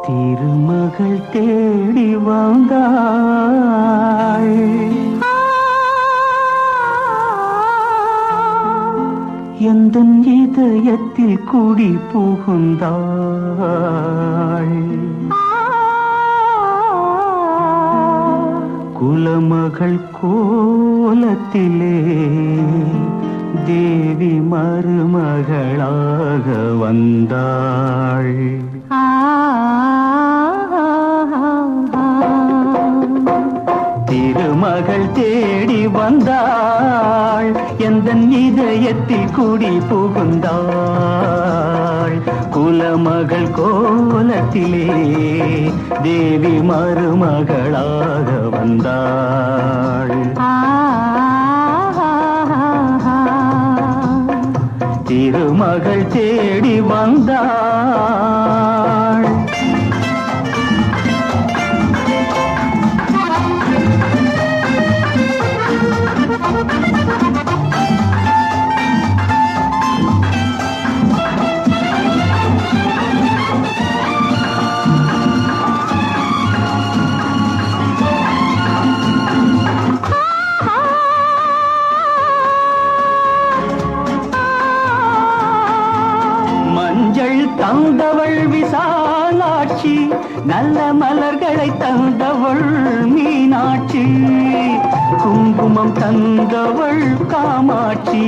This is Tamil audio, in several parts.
திருமகள் தேடி வந்தாள். எந்தன் இதயத்தில் குடி புகுந்தாள். குலமகள் கோலத்திலே தேவி மருமகளாக வந்தாள். திருமகள் தேடி வந்தாள். எந்தன் இதயத்தில் குடி புகுந்தாள். குலமகள் கோலத்திலே தேவி மருமகளாக வந்தாள். திருமகள் தேடி வந்தாள். மஞ்சள் தந்தவள் விசாலாட்சி, நல்ல மலர்களை தந்தவள் மீனாட்சி. குங்குமம் தந்தவள் காமாட்சி,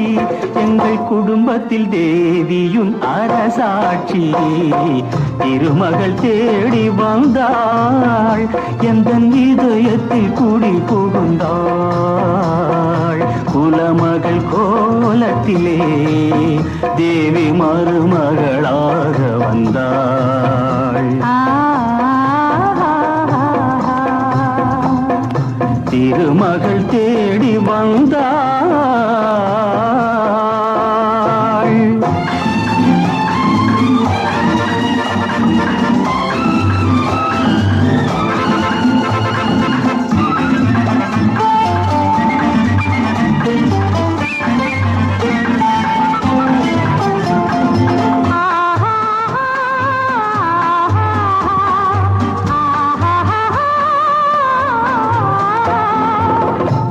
எங்கள் குடும்பத்தில் தேவியும் அரசாட்சி. திருமகள் தேடி வந்தாள். எந்தன் இதயத்தில் குடி புகுந்தாள். குலமகள் கோலத்திலே தேவி மருமகளாக வந்தாள். திருமகள் தேடி வந்தாள்.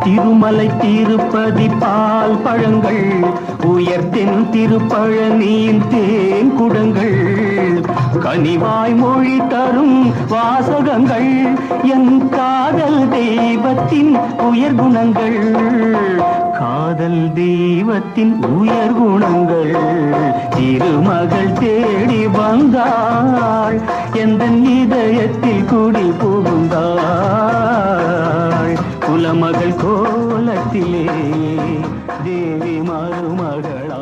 திருமலை திருப்பதி பால் பழங்கள், உயர்த்தென் திருப்பழனியின் தேன் குடங்கள், கனிவாய் மொழி தரும் வாசகங்கள், என் காதல் தெய்வத்தின் உயர்குணங்கள். காதல் தெய்வத்தின் உயர்குணங்கள். திருமகள் தேடி வந்தாள். எந்தன் இதயத்தில் குடி புகுந்தாள். குலமகள் கோலத்திலே தேவி மருமகளா